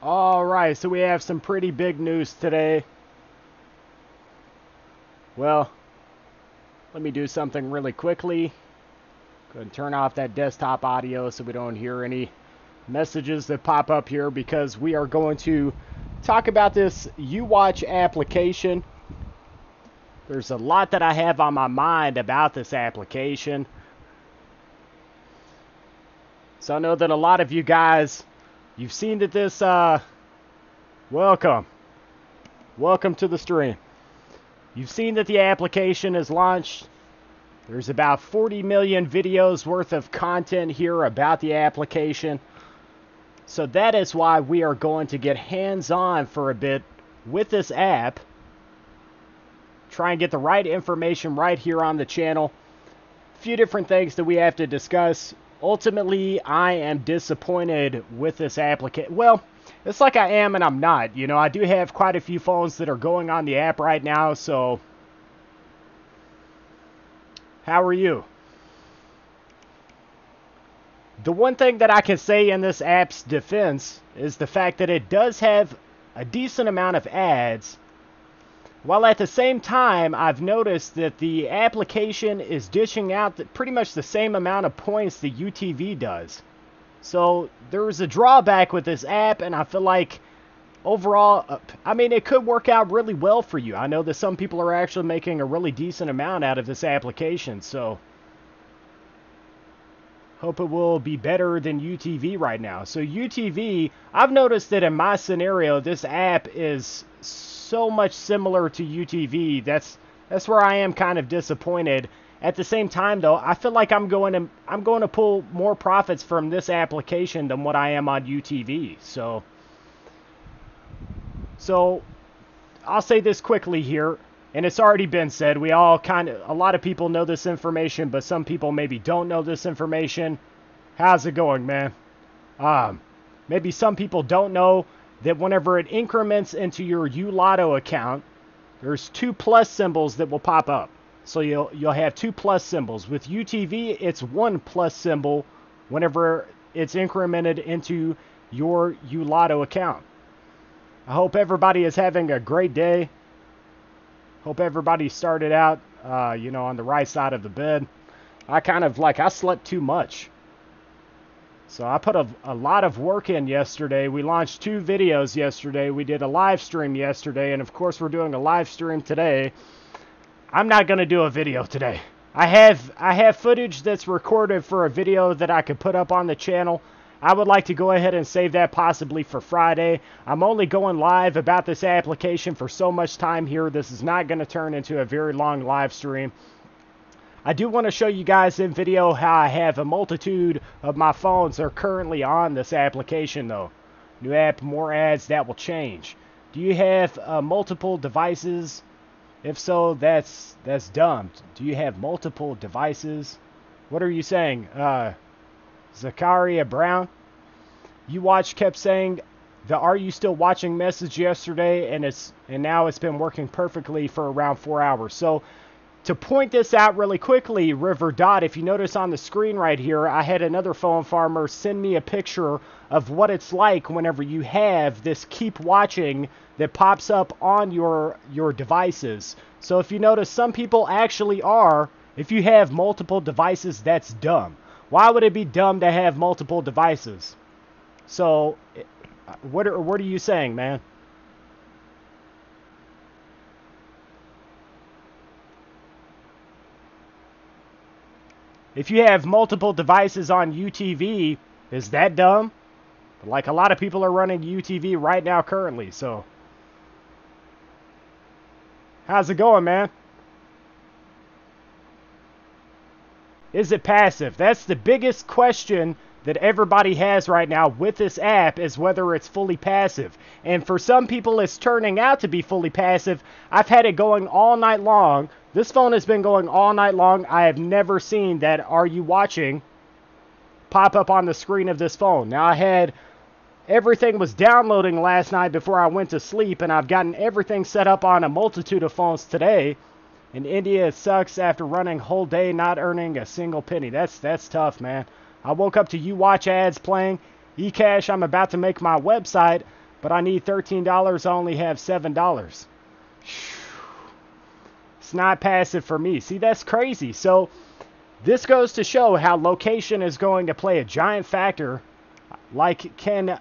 Alright, so we have some pretty big news today. Well, let me do something really quickly. Go ahead and turn off that desktop audio so we don't hear any messages that pop up here, because we are going to talk about this YouWatch application. There's a lot that I have on my mind about this application. So I know that a lot of you guys, you've seen that this, welcome to the stream. You've seen that the application is launched. There's about 40 million videos worth of content here about the application. So that is why we are going to get hands-on for a bit with this app. Try and get the right information right here on the channel. A few different things that we have to discuss. Ultimately, I am disappointed with this application. Well, it's like I am and I'm not. You know, I do have quite a few phones that are going on the app right now, so how are you? The one thing that I can say in this app's defense is the fact that it does have a decent amount of ads, while at the same time, I've noticed that the application is dishing out pretty much the same amount of points that UTV does. So there's a drawback with this app, and I feel like overall, I mean, it could work out really well for you. I know that some people are actually making a really decent amount out of this application, so hope it will be better than UTV right now. So UTV, I've noticed that in my scenario, this app is so much similar to UTV. That's where I am kind of disappointed. At the same time, though, I feel like I'm going to pull more profits from this application than what I am on UTV. So I'll say this quickly here, and it's already been said. A lot of people know this information, but some people maybe don't know this information. How's it going, man? Maybe some people don't know that whenever it increments into your YouLotto account, there's 2 plus symbols that will pop up. So you'll have 2 plus symbols. With UTV, it's 1 plus symbol whenever it's incremented into your YouLotto account. I hope everybody is having a great day. Hope everybody started out, on the right side of the bed. I slept too much. So I put a lot of work in yesterday. We launched 2 videos yesterday. We did a live stream yesterday, and of course we're doing a live stream today. I'm not going to do a video today. I have footage that's recorded for a video that I could put up on the channel. I would like to go ahead and save that possibly for Friday. I'm only going live about this application for so much time here. This is not going to turn into a very long live stream. I do want to show you guys in video how I have a multitude of my phones that are currently on this application, though. New app, more ads, that will change. Do you have multiple devices? If so, that's dumb. Do you have multiple devices? What are you saying? Zakaria Brown? YouWatch kept saying the "Are you still watching" message yesterday, and now it's been working perfectly for around 4 hours. So to point this out really quickly, River Dot, if you notice on the screen right here, I had another phone farmer send me a picture of what it's like whenever you have this keep watching that pops up on your devices. So if you notice, some people actually are, if you have multiple devices, that's dumb. Why would it be dumb to have multiple devices? So what are you saying, man? If you have multiple devices on UTV, is that dumb? Like, a lot of people are running UTV right now currently, so how's it going, man? Is it passive? That's the biggest question that everybody has right now with this app, is whether it's fully passive. And for some people, it's turning out to be fully passive. I've had it going all night long. This phone has been going all night long. I have never seen that "Are you watching" pop up on the screen of this phone. Now, everything was downloading last night before I went to sleep, and I've gotten everything set up on a multitude of phones today. In India, it sucks after running whole day not earning a single penny. That's tough, man. I woke up to YouWatch ads playing. eCash, I'm about to make my website. But I need $13. I only have $7. It's not passive for me. See, that's crazy. So this goes to show how location is going to play a giant factor, like can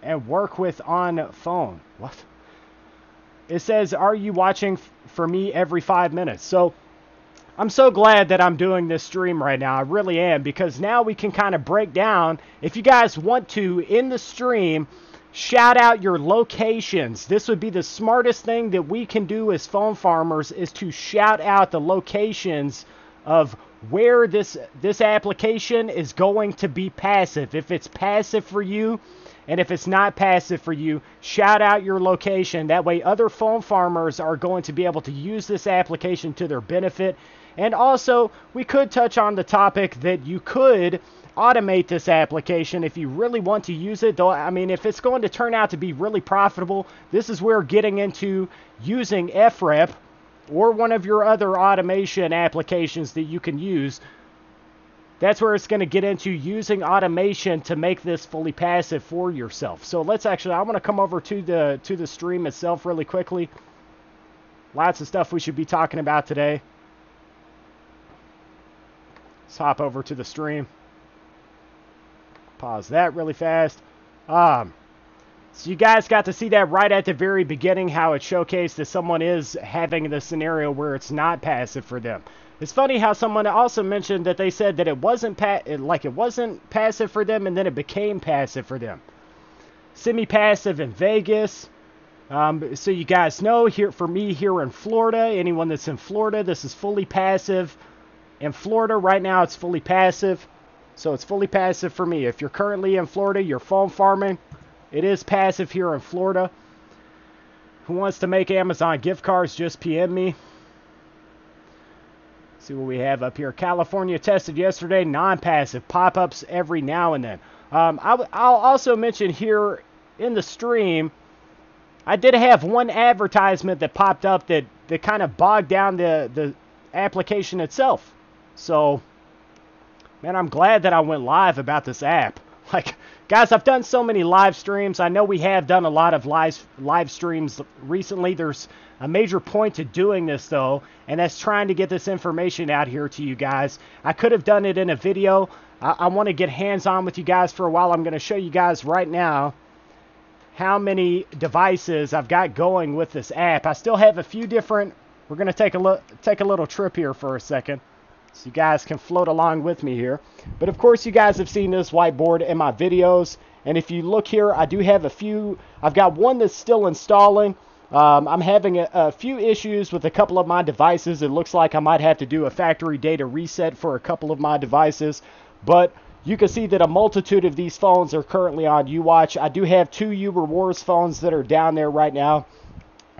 and work with on phone. What? It says, are you watching for me every 5 minutes? So I'm so glad that I'm doing this stream right now. I really am, because now we can kind of break down. If you guys want to, in the stream, shout out your locations. This would be the smartest thing that we can do as phone farmers, is to shout out the locations of where this application is going to be passive. If it's passive for you, and if it's not passive for you, shout out your location. That way other phone farmers are going to be able to use this application to their benefit. And also, we could touch on the topic that you could automate this application if you really want to use it. Though, I mean, if it's going to turn out to be really profitable, this is where getting into using FREP or one of your other automation applications that you can use. That's where it's going to get into using automation to make this fully passive for yourself. So let's actually, I want to come over to the stream itself really quickly. Lots of stuff we should be talking about today. Let's hop over to the stream. Pause that really fast. So you guys got to see that right at the very beginning, how it showcased that someone is having the scenario where it's not passive for them. It's funny how someone also mentioned that they said that it wasn't passive for them, and then it became passive for them. Semi-passive in Vegas. So you guys know, here for me here in Florida, anyone that's in Florida, this is fully passive. In Florida right now, it's fully passive. So it's fully passive for me. If you're currently in Florida, you're phone farming, it is passive here in Florida. Who wants to make Amazon gift cards, just PM me. See what we have up here. California tested yesterday, non-passive, pop-ups every now and then. I'll also mention here in the stream, I did have one advertisement that popped up that kind of bogged down the application itself. So, man, I'm glad that I went live about this app. Like, guys, I've done so many live streams. I know we have done a lot of live streams recently. There's a major point to doing this, though, and that's trying to get this information out here to you guys. I could have done it in a video. I want to get hands-on with you guys for a while. I'm going to show you guys right now how many devices I've got going with this app. I still have a few different. We're going to take a little trip here for a second, so you guys can float along with me here. But of course, you guys have seen this whiteboard in my videos. And if you look here, I do have a few. I've got one that's still installing. I'm having a few issues with a couple of my devices. It looks like I might have to do a factory data reset for a couple of my devices. But you can see that a multitude of these phones are currently on YouWatch. I do have 2 YouRewards phones that are down there right now.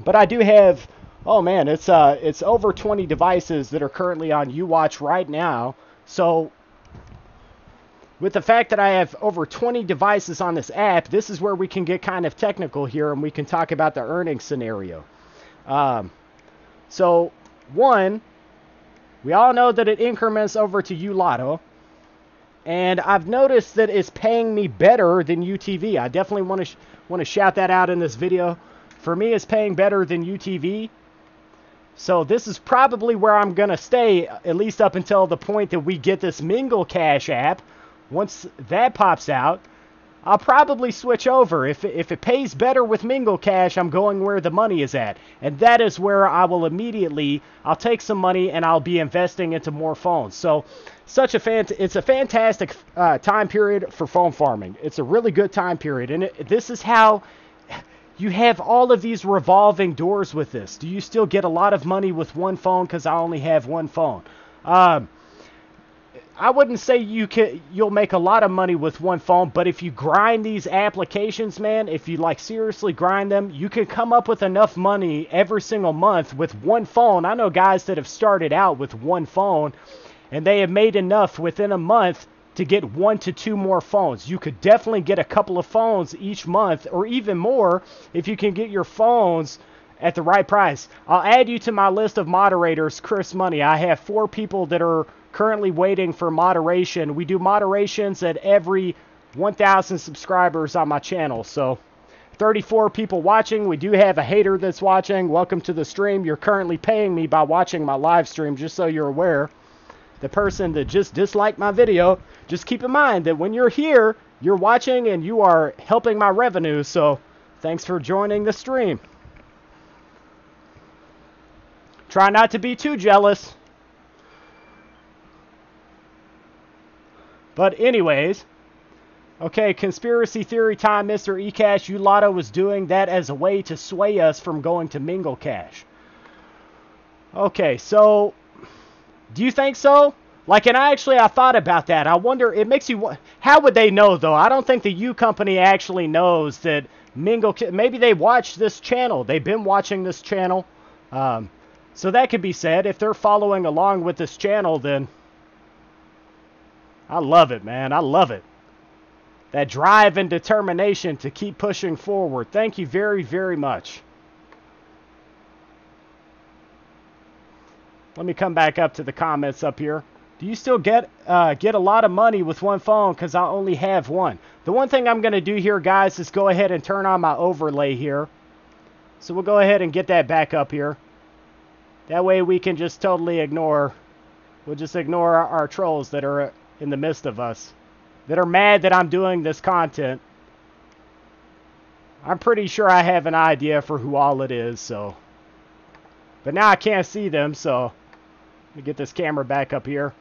But I do have, oh man, it's over 20 devices that are currently on YouWatch right now. So with the fact that I have over 20 devices on this app, this is where we can get kind of technical here, and we can talk about the earnings scenario. So one, we all know that it increments over to YouLotto. And I've noticed that it's paying me better than UTV. I definitely want to shout that out in this video. For me, it's paying better than UTV. So this is probably where I'm going to stay, at least up until the point that we get this Mingo Cash app. Once that pops out, I'll probably switch over. If it pays better with Mingo Cash, I'm going where the money is at. And that is where I will immediately, I'll take some money and I'll be investing into more phones. So it's a fantastic time period for phone farming. It's a really good time period. And this is how you have all of these revolving doors with this. Do you still get a lot of money with one phone? Because I only have one phone. I wouldn't say you'll make a lot of money with one phone, but if you grind these applications, man, if you seriously grind them, you can come up with enough money every single month with one phone. I know guys that have started out with one phone, and they have made enough within a month to get 1 to 2 more phones. You could definitely get a couple of phones each month, or even more if you can get your phones at the right price. I'll add you to my list of moderators, Chris Money. I have 4 people that are currently waiting for moderation. We do moderations at every 1,000 subscribers on my channel. So if 34 people watching. We do have a hater that's watching. Welcome to the stream. You're currently paying me by watching my live stream, just so you're aware. The person that just disliked my video, just keep in mind that when you're here, you're watching and you are helping my revenue. So thanks for joining the stream. Try not to be too jealous. But anyways, okay, conspiracy theory time, Mr. eCash. YouLotto was doing that as a way to sway us from going to Mingo Cash. Okay, so do you think so? Like, and I thought about that. I wonder, it makes you, how would they know though? I don't think the U company actually knows that Mingo, maybe they watch this channel. They've been watching this channel. So that could be said. If they're following along with this channel, then I love it, man. I love it. That drive and determination to keep pushing forward. Thank you very, very much. Let me come back up to the comments up here. Do you still get a lot of money with one phone? Because I only have one. The one thing I'm going to do here, guys, is go ahead and turn on my overlay here. So we'll go ahead and get that back up here. That way we can just totally ignore, we'll just ignore our trolls that are in the midst of us, that are mad that I'm doing this content. I'm pretty sure I have an idea for who all it is, so. But now I can't see them, so let me get this camera back up here.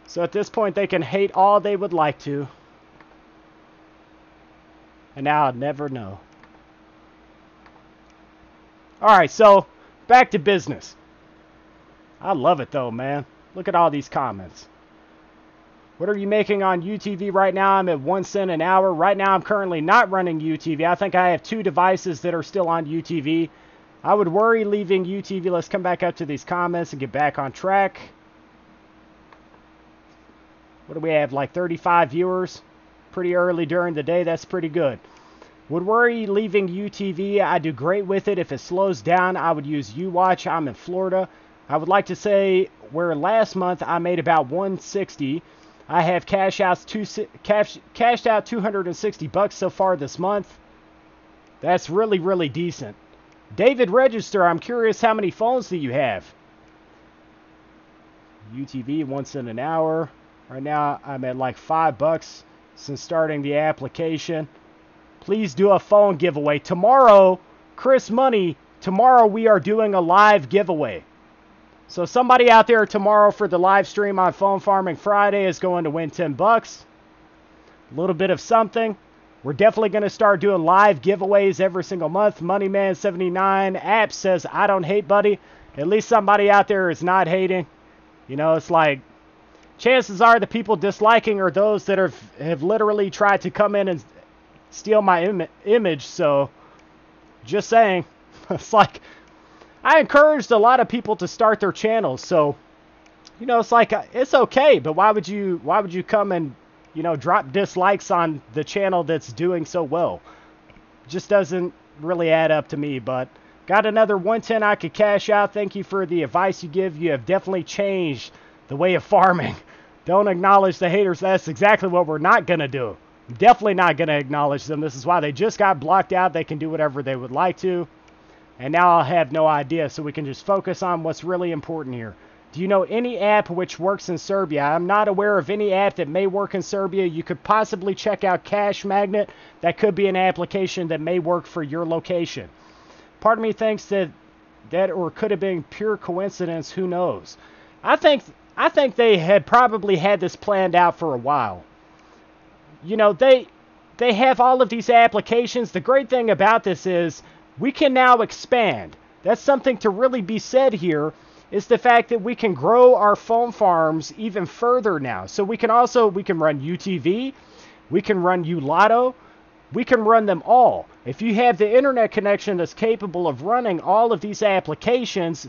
So at this point they can hate all they would like to. And now I'll never know. Alright, so back to business. I love it though, man. Look at all these comments. What are you making on UTV right now? I'm at 1 cent an hour. Right now I'm currently not running UTV. I think I have 2 devices that are still on UTV. I would worry leaving UTV. Let's come back up to these comments and get back on track. What do we have? Like 35 viewers? Pretty early during the day. That's pretty good. Would worry leaving UTV. I do great with it. If it slows down, I would use YouWatch. I'm in Florida. I would like to say where last month I made about 160. I have cashed out 260 bucks so far this month. That's really, really decent. David Register, I'm curious, how many phones do you have? UTV, 1 cent an hour. Right now I'm at like $5 since starting the application. Please do a phone giveaway. Tomorrow, Chris Money, tomorrow we are doing a live giveaway. So somebody out there tomorrow for the live stream on Phone Farming Friday is going to win 10 bucks. A little bit of something. We're definitely going to start doing live giveaways every single month. Moneyman79 app says, I don't hate, buddy. At least somebody out there is not hating. You know, it's like, chances are the people disliking are those that have literally tried to come in and steal my image. So, just saying. It's like, I encouraged a lot of people to start their channels, so, you know, it's like, it's okay, but why would you come and, you know, drop dislikes on the channel that's doing so well? Just doesn't really add up to me. But got another 110 I could cash out. Thank you for the advice you give. You have definitely changed the way of farming. Don't acknowledge the haters. That's exactly what we're not going to do. Definitely not going to acknowledge them. This is why they just got blocked out. They can do whatever they would like to. And now I'll have no idea, so we can just focus on what's really important here. Do you know any app which works in Serbia? I'm not aware of any app that may work in Serbia. You could possibly check out Cash Magnet. That could be an application that may work for your location. Part of me thinks that or could have been pure coincidence. Who knows? I think they had probably had this planned out for a while. You know, they have all of these applications. The great thing about this is we can now expand. That's something to really be said here, is the fact that we can grow our phone farms even further now. So we can run UTV, we can run YouLotto, we can run them all. If you have the internet connection that's capable of running all of these applications,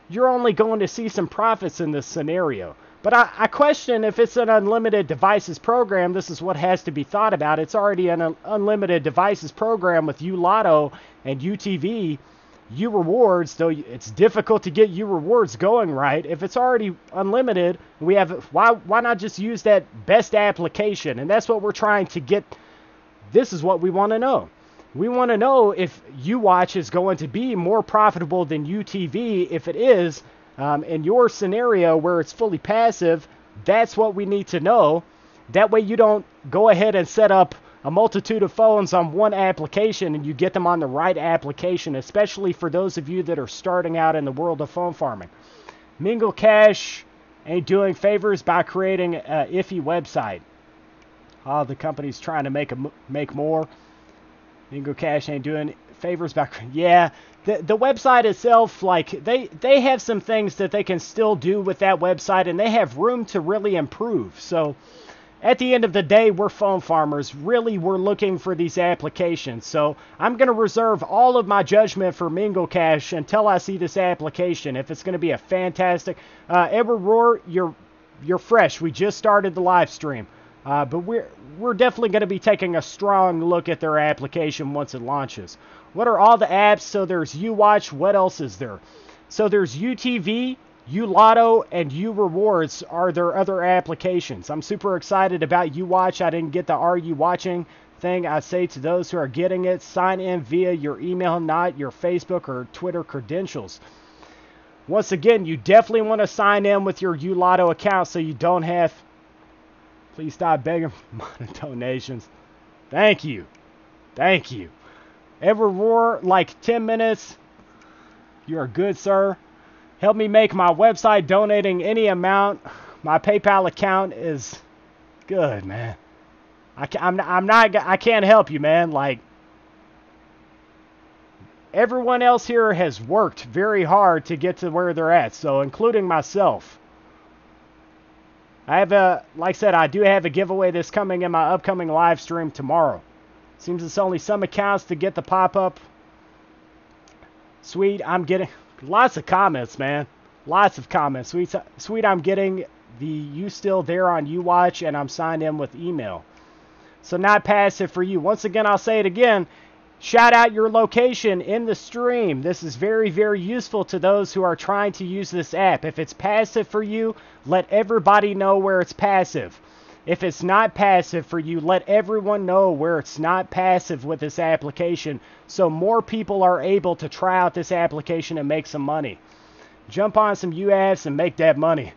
you're only going to see some profits in this scenario. But I question if it's an unlimited devices program. This is what has to be thought about. It's already an unlimited devices program with YouLotto and UTV. YouRewards, though it's difficult to get YouRewards going right. If it's already unlimited, why not just use that best application? And that's what we're trying to get This is what we want to know. We want to know if YouWatch is going to be more profitable than UTV. If it is, in your scenario where it's fully passive, that's what we need to know. That way you don't go ahead and set up a multitude of phones on one application and you get them on the right application, especially for those of you that are starting out in the world of phone farming. Mingo Cash ain't doing favors by creating an iffy website. Oh, the company's trying to make more. Mingo Cash ain't doing favors by... Yeah, the website itself, like, they have some things that they can still do with that website, and they have room to really improve. So, at the end of the day, we're phone farmers. Really, we're looking for these applications. So, I'm going to reserve all of my judgment for Mingo Cash until I see this application. If it's going to be a fantastic... Edward Rohr, you're fresh. We just started the live stream. But we're definitely going to be taking a strong look at their application once it launches. What are all the apps? So there's YouWatch. What else is there? So there's UTV, ULotto, and URewards are their other applications. I'm super excited about YouWatch. I didn't get the Are You Watching thing. I say to those who are getting it, sign in via your email, not your Facebook or Twitter credentials. Once again, you definitely want to sign in with your ULotto account so you don't have... Please stop begging for donations. Thank you. Thank you. Edward Rohr, like 10 minutes. You are good, sir. Help me make my website donating any amount. My PayPal account is good, man. I can't help you, man. Like, everyone else here has worked very hard to get to where they're at, so including myself. Like I said, I do have a giveaway that's coming in my upcoming live stream tomorrow. Seems it's only some accounts to get the pop-up. Sweet, I'm getting lots of comments, man. Lots of comments. Sweet, I'm getting the You Still There on YouWatch, and I'm signed in with email. So not passive for you. Once again, I'll say it again. Shout out your location in the stream. This is very, very useful to those who are trying to use this app. If it's passive for you, let everybody know where it's passive. If it's not passive for you, let everyone know where it's not passive with this application so more people are able to try out this application and make some money. Jump on some YouApps and make that money.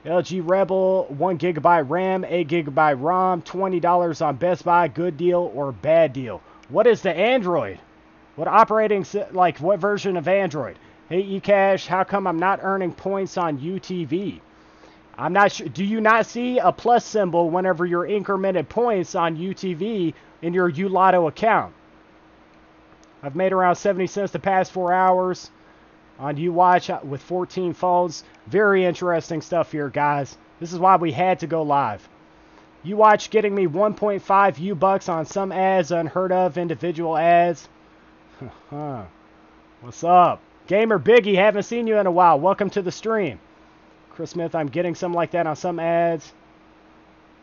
LG Rebel, 1 GB RAM, 8 GB ROM, $20 on Best Buy, good deal or bad deal. What is the Android? What what version of Android? Hey eCash, how come I'm not earning points on UTV? I'm not sure. Do you not see a plus symbol whenever you're incremented points on UTV in your YouLotto account? I've made around 70 cents the past 4 hours on YouWatch with 14 phones. Very interesting stuff here, guys. This is why we had to go live. YouWatch getting me 1.5 U-Bucks on some ads, unheard of individual ads. What's up? Gamer Biggie, haven't seen you in a while. Welcome to the stream. Chris Smith, I'm getting something like that on some ads.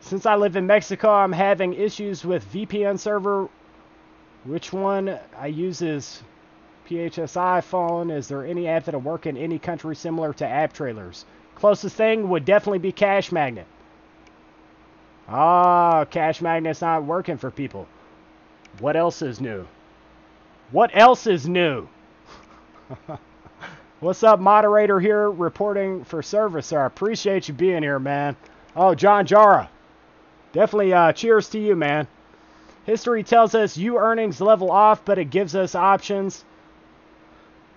Since I live in Mexico, I'm having issues with VPN server. Which one I use is PHSI phone. Is there any app that'll work in any country similar to app trailers? Closest thing would definitely be Cash Magnet. Ah, Cash Magnet's not working for people. What else is new? What else is new? What's up, moderator here reporting for service, sir? I appreciate you being here, man. Oh, John Jara. Definitely cheers to you, man. History tells us you earnings level off, but it gives us options.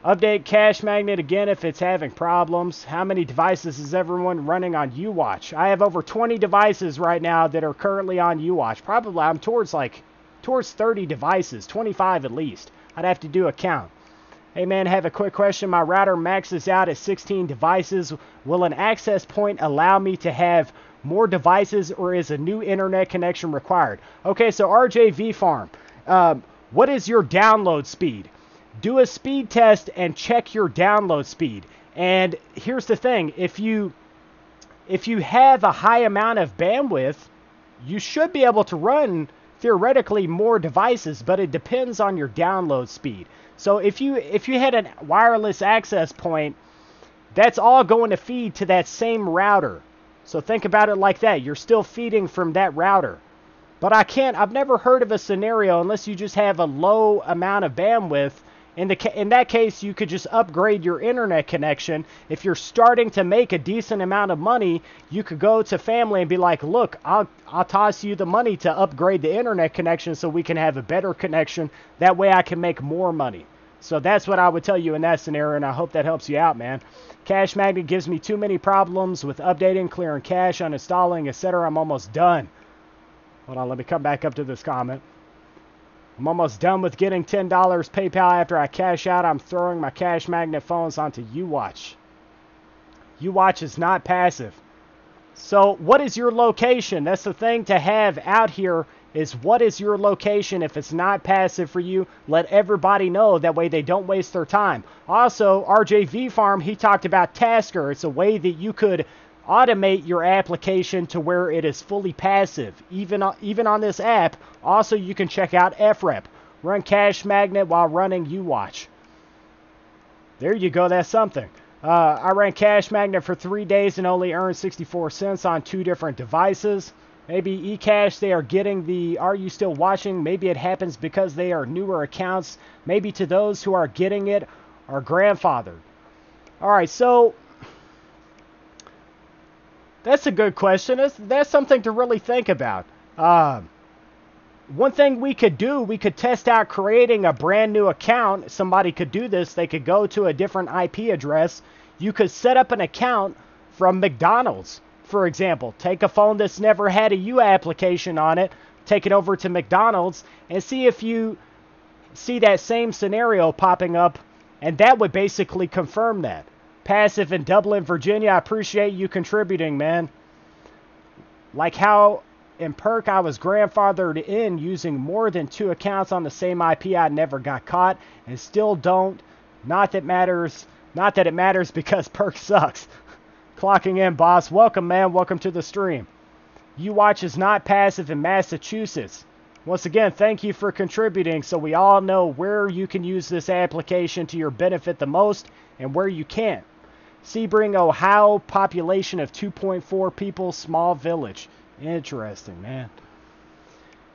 Update Cash Magnet again if it's having problems. How many devices is everyone running on YouWatch? I have over 20 devices right now that are currently on YouWatch. Probably I'm towards 30 devices, 25 at least. I'd have to do a count. Hey man, have a quick question. My router maxes out at 16 devices. Will an access point allow me to have more devices, or is a new internet connection required? Okay, so RJV Farm, what is your download speed? Do a speed test and check your download speed. And here's the thing, if you have a high amount of bandwidth, you should be able to run theoretically more devices, but it depends on your download speed. So if you had a wireless access point, that's all going to feed to that same router. So think about it like that. You're still feeding from that router. But I've never heard of a scenario unless you just have a low amount of bandwidth. In that case, you could just upgrade your internet connection. If you're starting to make a decent amount of money, you could go to family and be like, look, I'll toss you the money to upgrade the internet connection so we can have a better connection. That way I can make more money. So that's what I would tell you in that scenario, and I hope that helps you out, man. Cache Magnet gives me too many problems with updating, clearing cache, uninstalling, etc. I'm almost done. Hold on, let me come back up to this comment. I'm almost done with getting $10 PayPal after I cash out. I'm throwing my Cache Magnet phones onto YouWatch. YouWatch is not passive. So what is your location? That's the thing to have out here, is what is your location. If it's not passive for you, let everybody know. That way they don't waste their time. Also, RJV Farm, he talked about Tasker. It's a way that you could automate your application to where it is fully passive, even on this app. Also, you can check out FREP. Run Cache Magnet while running YouWatch. There you go. That's something. I ran Cache Magnet for 3 days and only earned 64 cents on 2 different devices. Maybe eCash, they are getting the "Are you still watching?" Maybe it happens because they are newer accounts. Maybe to those who are getting it are grandfathered. All right, so that's a good question. That's something to really think about. One thing we could do, we could test out creating a brand new account. Somebody could do this. They could go to a different IP address. You could set up an account from McDonald's, for example. Take a phone that's never had a U application on it, take it over to McDonald's, and see if you see that same scenario popping up, and that would basically confirm that. Passive in Dublin, Virginia, I appreciate you contributing, man. Like how in Perk I was grandfathered in using more than 2 accounts on the same IP. I never got caught and still don't. Not that it matters because Perk sucks. Clocking in, boss. Welcome, man. Welcome to the stream. YouWatch is not passive in Massachusetts. Once again, thank you for contributing so we all know where you can use this application to your benefit the most and where you can't. Sebring, Ohio, population of 2.4 people, small village. Interesting, man.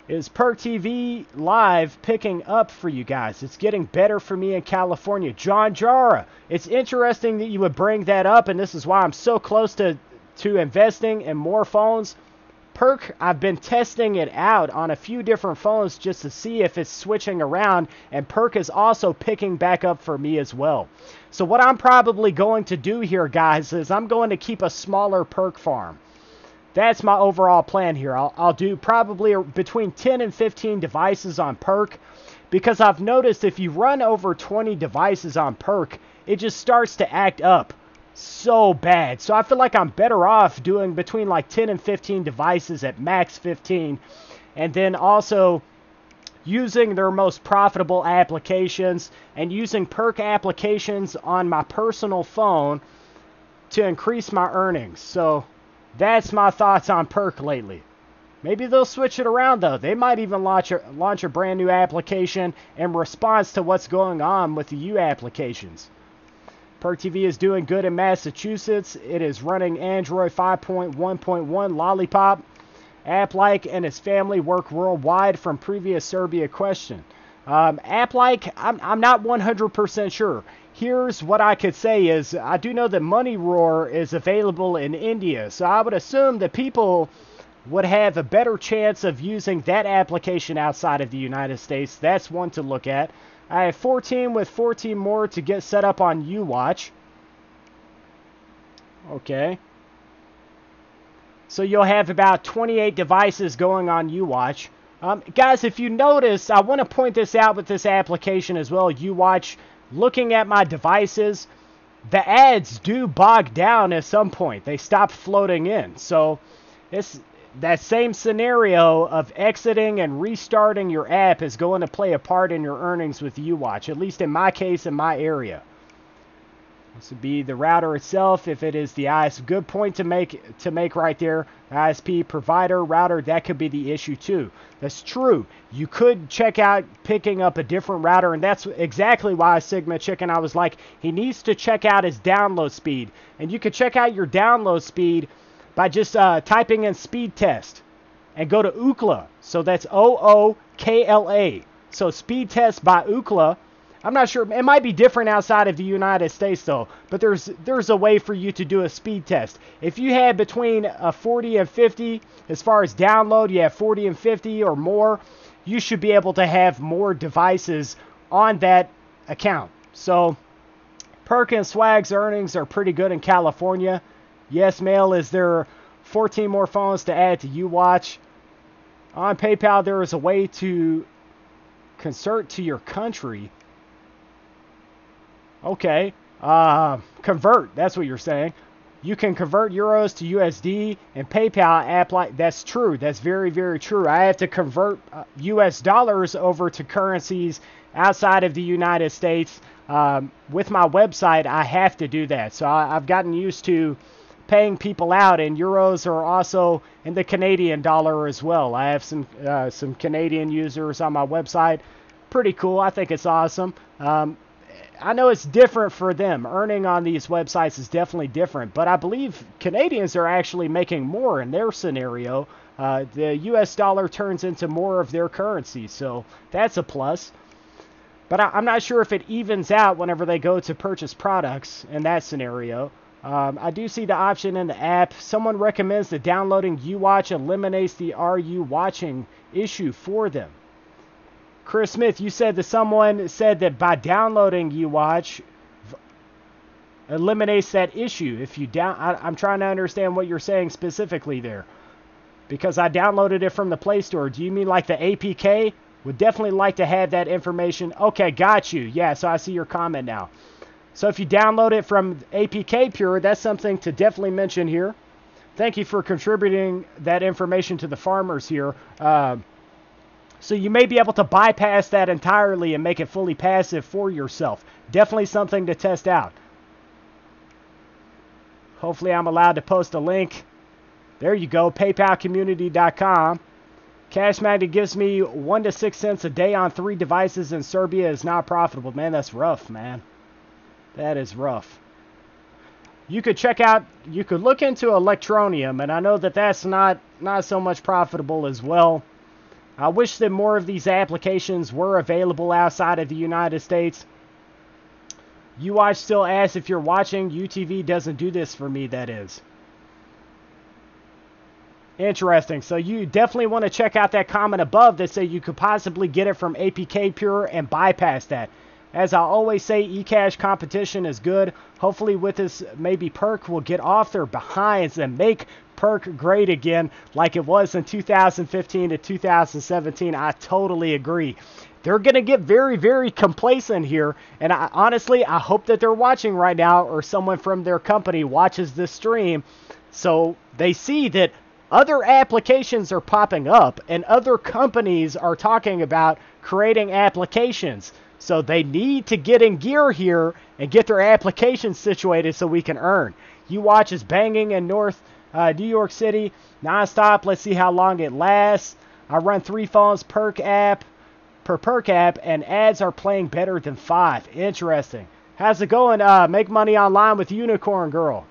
Is Perk TV Live picking up for you guys? It's getting better for me in California. John Jara, it's interesting that you would bring that up, and this is why I'm so close to investing in more phones. Perk, I've been testing it out on a few different phones just to see if it's switching around, and Perk is also picking back up for me as well. So what I'm probably going to do here, guys, is I'm going to keep a smaller Perk farm. That's my overall plan here. I'll do probably between 10 and 15 devices on Perk, because I've noticed if you run over 20 devices on Perk, it just starts to act up so bad. So I feel like I'm better off doing between like 10 and 15 devices at max 15, and then also using their most profitable applications and using Perk applications on my personal phone to increase my earnings. So that's my thoughts on Perk lately. Maybe they'll switch it around though. They might even launch a brand new application in response to what's going on with the U applications. Perk TV is doing good in Massachusetts. It is running Android 5.1.1 Lollipop. AppLike and his family work worldwide from previous Serbia question. AppLike, I'm not 100% sure. Here's what I could say is I do know that Money Roar is available in India. So I would assume that people would have a better chance of using that application outside of the United States. That's one to look at. I have 14 with 14 more to get set up on YouWatch. Okay. So you'll have about 28 devices going on YouWatch. Guys, if you notice, I want to point this out with this application as well, YouWatch. Looking at my devices, the ads do bog down at some point. They stop floating in. So that same scenario of exiting and restarting your app is going to play a part in your earnings with YouWatch, at least in my case, in my area. This would be the router itself, if it is the ISP. Good point to make right there. ISP provider, router, that could be the issue too. That's true. You could check out picking up a different router, and that's exactly why Sigma Chicken, I was like, he needs to check out his download speed. And you could check out your download speed by just typing in speed test and go to Ookla. So that's Ookla. So speed test by Ookla. I'm not sure. It might be different outside of the United States, though. But there's a way for you to do a speed test. If you had between 40 and 50, as far as download, you have 40 and 50 or more, you should be able to have more devices on that account. So Perk and Swag's earnings are pretty good in California. Yes, Mail, is there 14 more phones to add to YouWatch? On PayPal, there is a way to convert to your country. Okay. Convert. That's what you're saying. You can convert euros to USD, and PayPal app like that's true. That's very, very true. I have to convert US dollars over to currencies outside of the United States. With my website, I have to do that. So I've gotten used to paying people out, and euros are also in the Canadian dollar as well. I have some Canadian users on my website. Pretty cool. I think it's awesome. I know it's different for them. Earning on these websites is definitely different, but I believe Canadians are actually making more in their scenario. The US dollar turns into more of their currency, so that's a plus. But I'm not sure if it evens out whenever they go to purchase products in that scenario. I do see the option in the app. Someone recommends that downloading YouWatch eliminates the "Are you watching" issue for them. Chris Smith, you said that someone said that by downloading YouWatch eliminates that issue. If you I'm trying to understand what you're saying specifically there, because I downloaded it from the Play Store. Do you mean like the APK? Would definitely like to have that information. Okay, got you. Yeah, so I see your comment now. So if you download it from APK Pure, that's something to definitely mention here. Thank you for contributing that information to the farmers here. So you may be able to bypass that entirely and make it fully passive for yourself. Definitely something to test out. Hopefully I'm allowed to post a link. There you go, paypalcommunity.com. Cash Magnet gives me 1 to 6 cents a day on 3 devices in Serbia is not profitable. Man, that's rough, man. That is rough. You could check out, you could look into Electronium, and I know that that's not so much profitable as well. I wish that more of these applications were available outside of the United States. YouWatch still asks if you're watching. UTV doesn't do this for me, that is. Interesting. So you definitely want to check out that comment above that say you could possibly get it from APK Pure and bypass that. As I always say, eCash competition is good. Hopefully with this, maybe Perk will get off their behinds and make Perk great again like it was in 2015 to 2017. I totally agree. They're going to get very, very complacent here. And honestly, I hope that they're watching right now, or someone from their company watches this stream, so they see that other applications are popping up and other companies are talking about creating applications. So they need to get in gear here and get their applications situated so we can earn. YouWatch is banging in New York City nonstop. Let's see how long it lasts. I run 3 phones per Perk app, and ads are playing better than 5. Interesting. How's it going? Make money online with Unicorn Girl.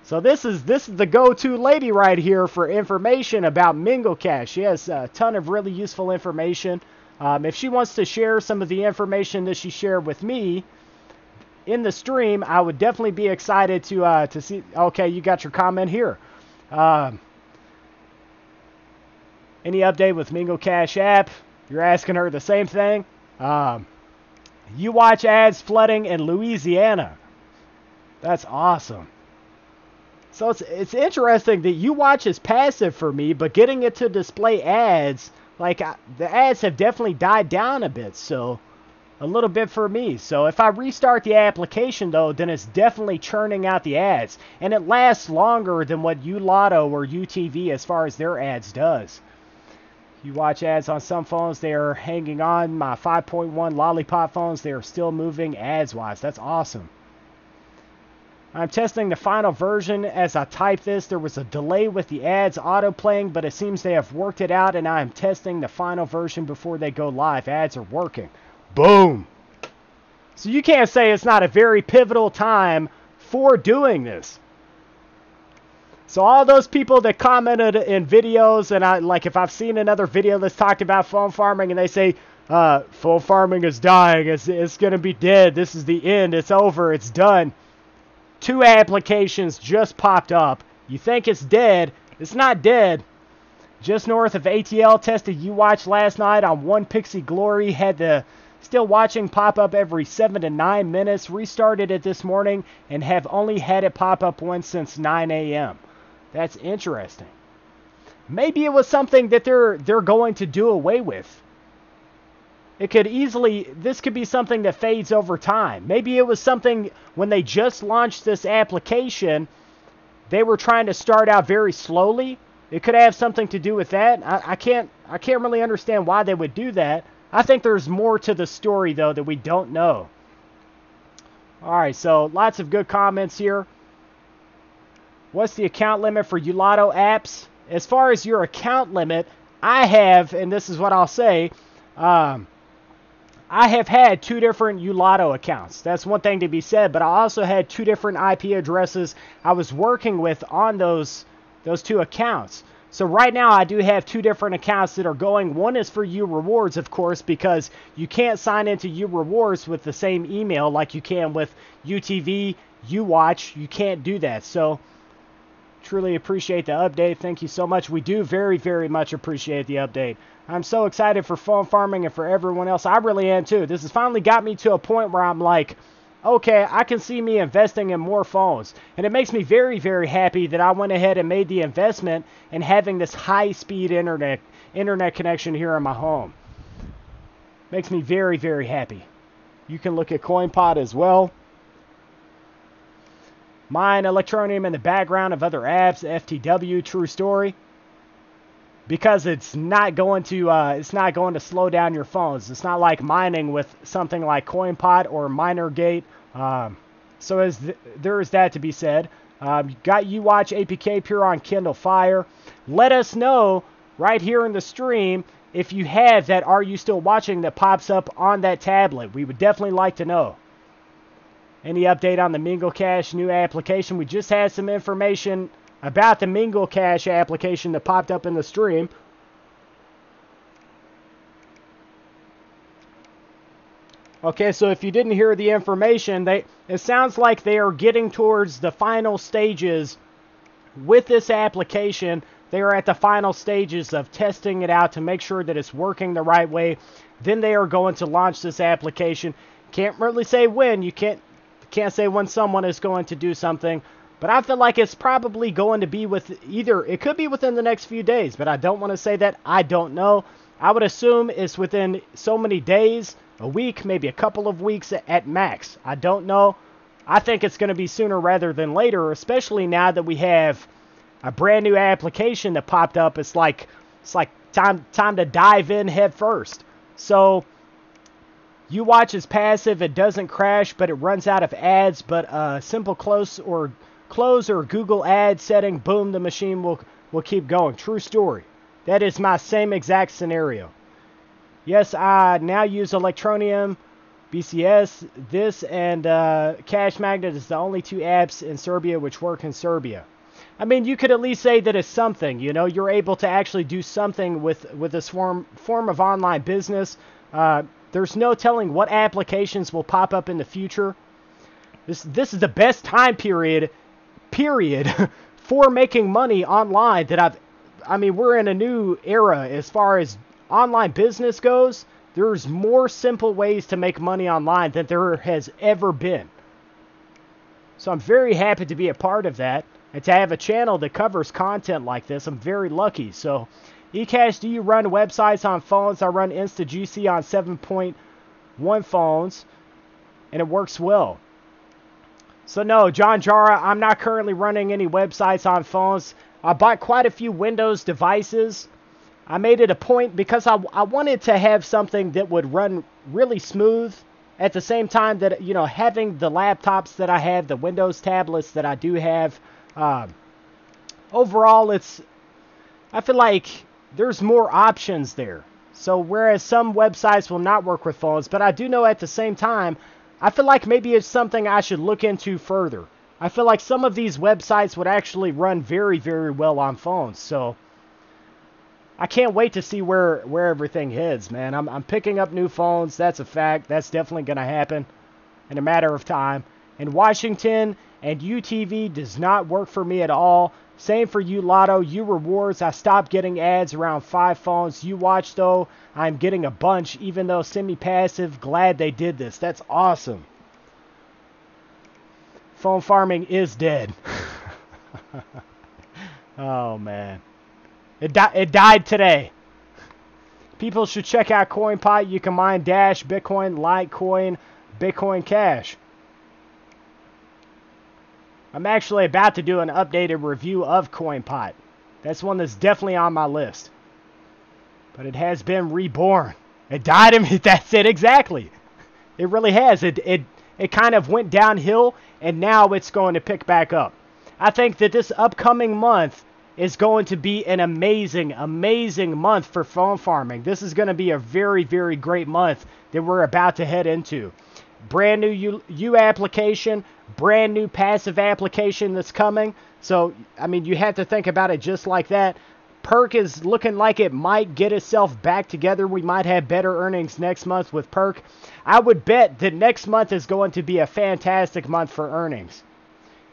So this is the go-to lady right here for information about Mingo Cash. She has a ton of really useful information. If she wants to share some of the information that she shared with me in the stream, I would definitely be excited to see. Okay, you got your comment here. Any update with Mingo Cash app? You're asking her the same thing. YouWatch ads flooding in Louisiana. That's awesome. So it's interesting that YouWatch is passive for me, but getting it to display ads, like the ads have definitely died down a bit, so a little bit for me. So if I restart the application though, then it's definitely churning out the ads, and it lasts longer than what ULotto or UTV as far as their ads does. YouWatch ads on some phones, they are hanging on. My 5.1 Lollipop phones, they are still moving ads-wise. That's awesome. I'm testing the final version. As I type this, there was a delay with the ads auto-playing, but it seems they have worked it out, and I am testing the final version before they go live. Ads are working. Boom! So you can't say it's not a very pivotal time for doing this. So all those people that commented in videos, and if I've seen another video that's talked about phone farming, and they say, phone farming is dying, it's going to be dead, this is the end, it's over, it's done. 2 applications just popped up. You think it's dead, it's not dead. Just north of ATL, tested YouWatch last night on 1 Pixie Glory, had the still watching pop up every 7 to 9 minutes, restarted it this morning, and have only had it pop up once since 9 a.m. That's interesting. Maybe it was something that they're going to do away with. It could easily, this could be something that fades over time. Maybe it was something when they just launched this application, they were trying to start out very slowly. It could have something to do with that. I can't really understand why they would do that. I think there's more to the story though that we don't know. All right, so lots of good comments here. What's the account limit for YouLotto apps? As far as your account limit, I have, and this is what I'll say, I have had 2 different YouLotto accounts. That's one thing to be said, but I also had 2 different IP addresses I was working with on those 2 accounts. So right now I do have 2 different accounts that are going. One is for YouRewards, of course, because you can't sign into YouRewards with the same email like you can with UTV, YouWatch. You can't do that. So truly appreciate the update. Thank you so much. We do very, very much appreciate the update. I'm so excited for phone farming and for everyone else. I really am too. This has finally got me to a point where I'm like, okay, I can see me investing in more phones. And it makes me very, very happy that I went ahead and made the investment in having this high-speed internet connection here in my home. Makes me very, very happy. You can look at CoinPod as well. Mine Electronium in the background of other apps, FTW, true story. Because it's not going to slow down your phones. It's not like mining with something like CoinPod or MinerGate. So there is that to be said. You got YouWatch APK Pure on Kindle Fire. Let us know right here in the stream if you have that Are You Still Watching that pops up on that tablet. We would definitely like to know. Any update on the Mingo Cash new application? We just had some information about the Mingo Cash application that popped up in the stream. Okay, so if you didn't hear the information, it sounds like they are getting towards the final stages with this application. They are at the final stages of testing it out to make sure that it's working the right way. Then they are going to launch this application. Can't really say when. You can't say when someone is going to do something. But I feel like it's probably going to be it could be within the next few days, but I don't want to say that. I don't know. I would assume it's within so many days, a week, maybe a couple of weeks at max. I don't know. I think it's going to be sooner rather than later, especially now that we have a brand new application that popped up. It's like time to dive in head first. So YouWatch is passive. It doesn't crash, but it runs out of ads. But simple close or Google ad setting, boom, the machine will keep going. True story. That is my same exact scenario. Yes, I now use Electronium, BCS. This and Cash Magnet is the only 2 apps in Serbia which work in Serbia. I mean, you could at least say that it's something. You know, you're able to actually do something with this form of online business. There's no telling what applications will pop up in the future. This is the best time period for making money online that I mean, we're in a new era as far as online business goes. There's more simple ways to make money online than there has ever been. So I'm very happy to be a part of that and to have a channel that covers content like this. I'm very lucky. So eCash, do you run websites on phones? I run InstaGC on 7.1 phones and it works well. So no, John Jara, I'm not currently running any websites on phones. I bought quite a few Windows devices. I made it a point because I wanted to have something that would run really smooth at the same time that, you know, having the laptops that I have, the Windows tablets that I do have. Overall, I feel like there's more options there. So whereas some websites will not work with phones, but I do know at the same time, I feel like maybe it's something I should look into further. I feel like some of these websites would actually run very, very well on phones. So I can't wait to see where everything heads, man. I'm picking up new phones. That's a fact. That's definitely going to happen in a matter of time. In Washington and UTV does not work for me at all. Same for YouLotto, YouRewards. I stopped getting ads around 5 phones. YouWatch, though, I'm getting a bunch, even though semi-passive. Glad they did this. That's awesome. Phone farming is dead. Oh, man. It died today. People should check out CoinPot. You can mine Dash, Bitcoin, Litecoin, Bitcoin Cash. I'm actually about to do an updated review of CoinPot. That's one that's definitely on my list. But it has been reborn. It died in me. That's it exactly. It really has. It kind of went downhill, and now it's going to pick back up. I think that this upcoming month is going to be an amazing, amazing month for phone farming. This is going to be a very, very great month that we're about to head into. Brand new U application, brand new passive application that's coming. So, I mean, you have to think about it just like that. Perk is looking like it might get itself back together. We might have better earnings next month with Perk. I would bet that next month is going to be a fantastic month for earnings.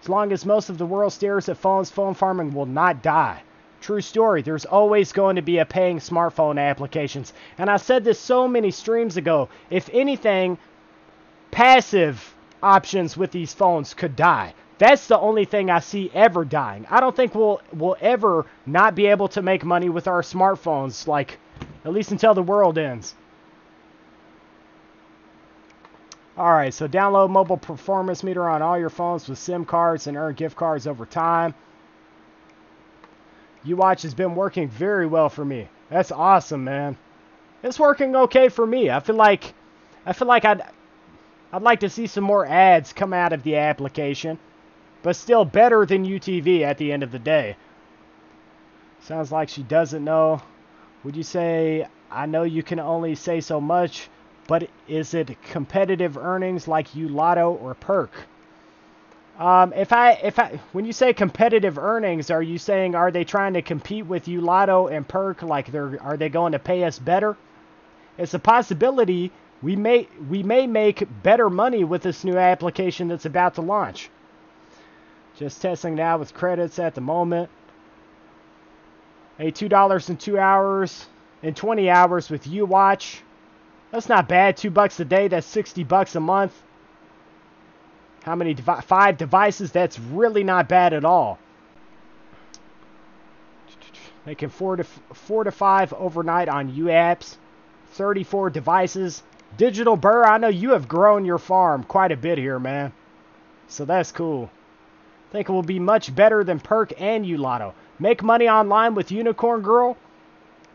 As long as most of the world stares at phones, phone farming will not die. True story. There's always going to be a paying smartphone applications. And I said this so many streams ago. If anything, passive options with these phones could die. That's the only thing I see ever dying. I don't think we'll ever not be able to make money with our smartphones, like, at least until the world ends. Alright, so download mobile performance meter on all your phones with SIM cards and earn gift cards over time. YouWatch has been working very well for me. That's awesome, man. It's working okay for me. I feel like I'd like to see some more ads come out of the application, but still better than UTV at the end of the day. Sounds like she doesn't know. Would you say, I know you can only say so much, but is it competitive earnings like YouLotto or Perk? When you say competitive earnings, are you saying, are they trying to compete with YouLotto and Perk? Like, are they going to pay us better? It's a possibility. We may make better money with this new application that's about to launch. Just testing now with credits at the moment. Hey, $2 in 2 hours, in 20 hours with YouWatch. That's not bad. $2 a day. That's $60 a month. How many? 5 devices. That's really not bad at all. Making 4 to 5 overnight on YouApps. 34 devices. Digital Burr, I know you have grown your farm quite a bit here, man. So that's cool. I think it will be much better than Perk and YouLotto. Make money online with Unicorn Girl?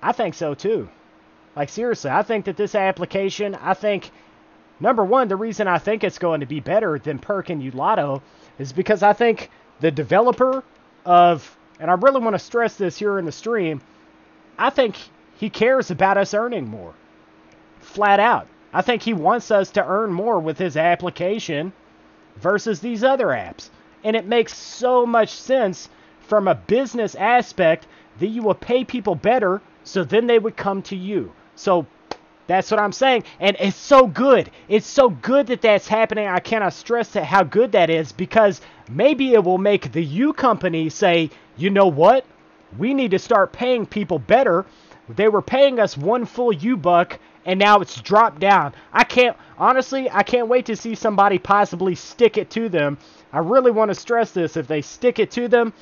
I think so too. Like, seriously, I think that this application, number one, the reason I think it's going to be better than Perk and YouLotto is because I think the developer of, and I really want to stress this here in the stream, I think he cares about us earning more. Flat out. I think he wants us to earn more with his application versus these other apps. And it makes so much sense from a business aspect that you will pay people better, so then they would come to you. So that's what I'm saying. And it's so good. It's so good that that's happening. I cannot stress how good that is, because maybe it will make the U company say, you know what? We need to start paying people better. They were paying us one full U-buck, and now it's dropped down. I can't wait to see somebody possibly stick it to them. I really want to stress this. If they stick it to them,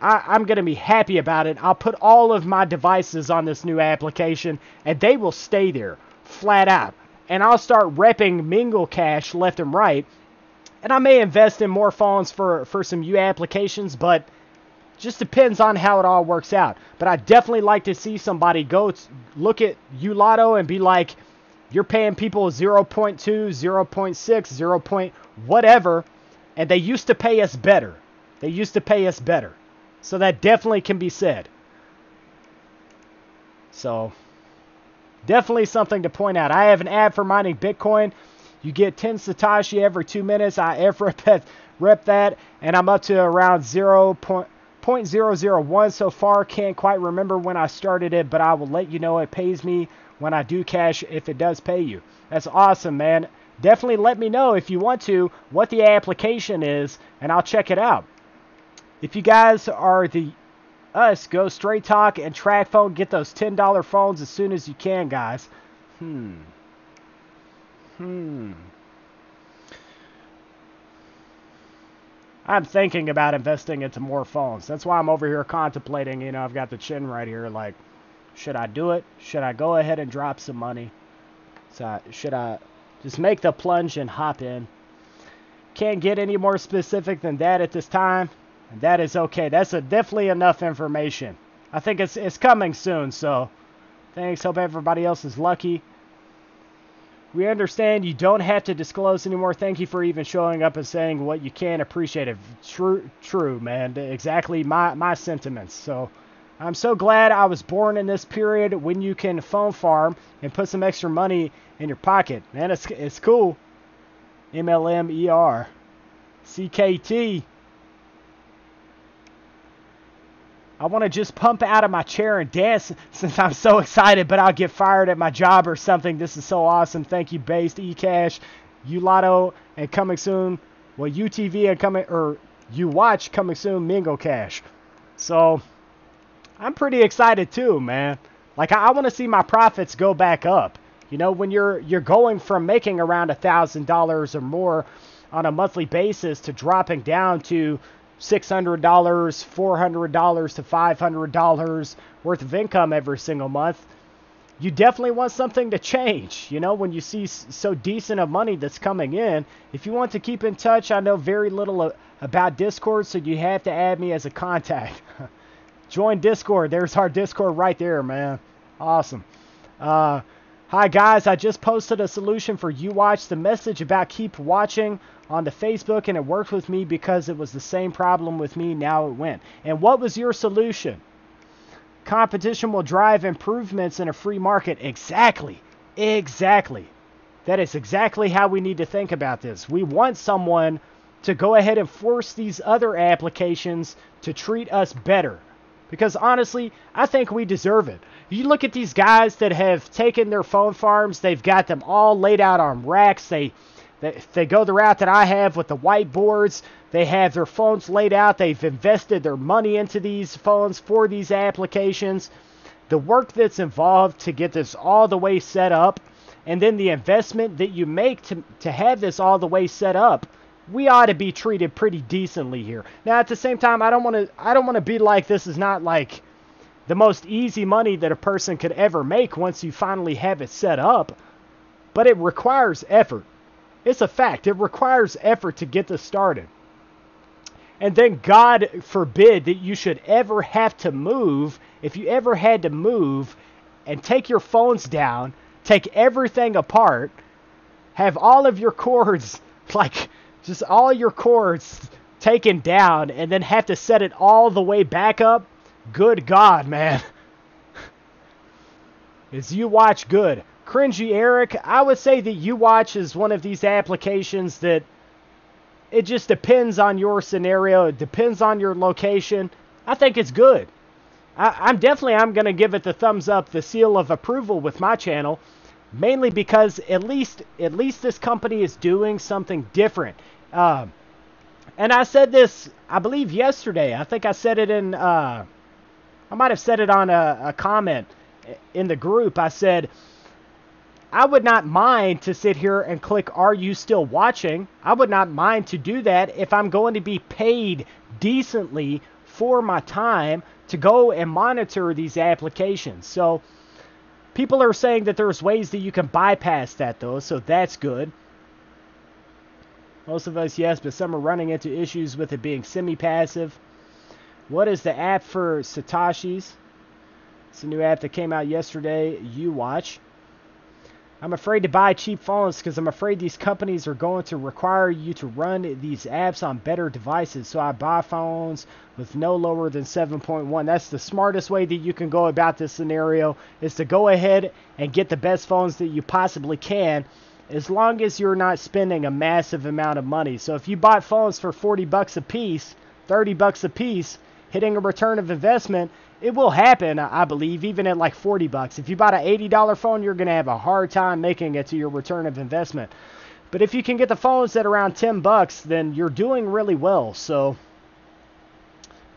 I'm going to be happy about it. I'll put all of my devices on this new application, and they will stay there, flat out. And I'll start repping Mingo Cash left and right. And I may invest in more phones for some U applications, but just depends on how it all works out. But I definitely like to see somebody go look at YouLotto and be like, you're paying people 0.2, 0.6, 0. Whatever, and they used to pay us better. They used to pay us better. So that definitely can be said. So, definitely something to point out. I have an ad for mining Bitcoin. You get 10 Satoshi every 2 minutes. I rip that, and I'm up to around 0.001 so far. Can't quite remember when I started it, but I will let you know it pays me when I do cash, if it does pay you. That's awesome, man. Definitely let me know if you want to what the application is, and I'll check it out. If you guys are us, go Straight Talk and Track Phone. Get those $10 phones as soon as you can, guys. I'm thinking about investing into more phones. That's why I'm over here contemplating. You know, I've got the chin right here. Like, should I do it? Should I go ahead and drop some money? Should I just make the plunge and hop in? Can't get any more specific than that at this time. And that is okay. That's definitely enough information. I think it's coming soon. So, thanks. Hope everybody else is lucky. We understand you don't have to disclose anymore. Thank you for even showing up and saying what you can. Appreciate it. True, man. Exactly my sentiments. So, I'm so glad I was born in this period when you can phone farm and put some extra money in your pocket. Man, it's cool. MLMER. CKT. I want to just pump out of my chair and dance since I'm so excited, but I'll get fired at my job or something. This is so awesome. Thank you, Based, eCash, YouLotto, and coming soon. Well, UTV and YouWatch coming soon, Mingo Cash. So, I'm pretty excited too, man. Like, I want to see my profits go back up. You know, when you're going from making around $1,000 or more on a monthly basis to dropping down to $600, $400 to $500 worth of income every single month, you definitely want something to change. You know, when you see so decent of money that's coming in, if you want to keep in touch, I know very little about Discord, so you have to add me as a contact. Join Discord. There's our Discord right there, man. Awesome. Hi, guys. I just posted a solution for YouWatch. The message about keep watching on the Facebook, and it worked with me because it was the same problem with me. Now it went. And what was your solution? Competition will drive improvements in a free market. Exactly. That is exactly how we need to think about this. We want someone to go ahead and force these other applications to treat us better. Because honestly, I think we deserve it. You look at these guys that have taken their phone farms, they've got them all laid out on racks. They go the route that I have with the whiteboards. They have their phones laid out. They've invested their money into these phones for these applications. The work that's involved to get this all the way set up, and then the investment that you make to have this all the way set up, we ought to be treated pretty decently here. Now, at the same time, I don't want to be like this is not like the most easy money that a person could ever make once you finally have it set up, but it requires effort. It's a fact. It requires effort to get this started. And then God forbid that you should ever have to move. If you ever had to move and take your phones down, take everything apart, have all of your cords, like just all your cords taken down, and then have to set it all the way back up, good God, man. Is YouWatch good? Cringy Eric, I would say that YouWatch is one of these applications that it just depends on your scenario. It depends on your location. I think it's good. I'm going to give it the thumbs up, the seal of approval with my channel, mainly because at least this company is doing something different. And I said this, I believe yesterday. I think I said it in, I might have said it on a comment in the group. I said, I would not mind to sit here and click, are you still watching? I would not mind to do that if I'm going to be paid decently for my time to go and monitor these applications. So people are saying that there's ways that you can bypass that though, so that's good. Most of us, yes, but some are running into issues with it being semi-passive. What is the app for Satoshi's? It's a new app that came out yesterday, YouWatch. I'm afraid to buy cheap phones because I'm afraid these companies are going to require you to run these apps on better devices. So I buy phones with no lower than 7.1. That's the smartest way that you can go about this scenario, is to go ahead and get the best phones that you possibly can as long as you're not spending a massive amount of money. So if you bought phones for 40 bucks a piece, 30 bucks a piece, hitting a return of investment, it will happen, I believe, even at like 40 bucks. If you bought an $80 phone, you're going to have a hard time making it to your return of investment. But if you can get the phones at around 10 bucks, then you're doing really well. So,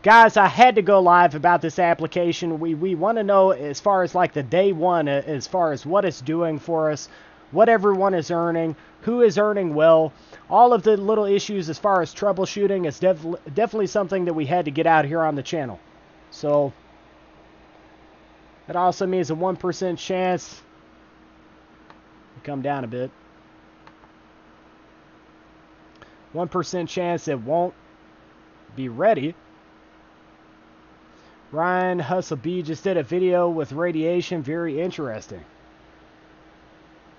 guys, I had to go live about this application. We want to know as far as like the day one, as far as what it's doing for us, what everyone is earning, who is earning well. All of the little issues as far as troubleshooting is definitely something that we had to get out here on the channel. So, that also means a 1% chance. Come down a bit. 1% chance it won't be ready. Ryan Hustle B just did a video with radiation. Very interesting.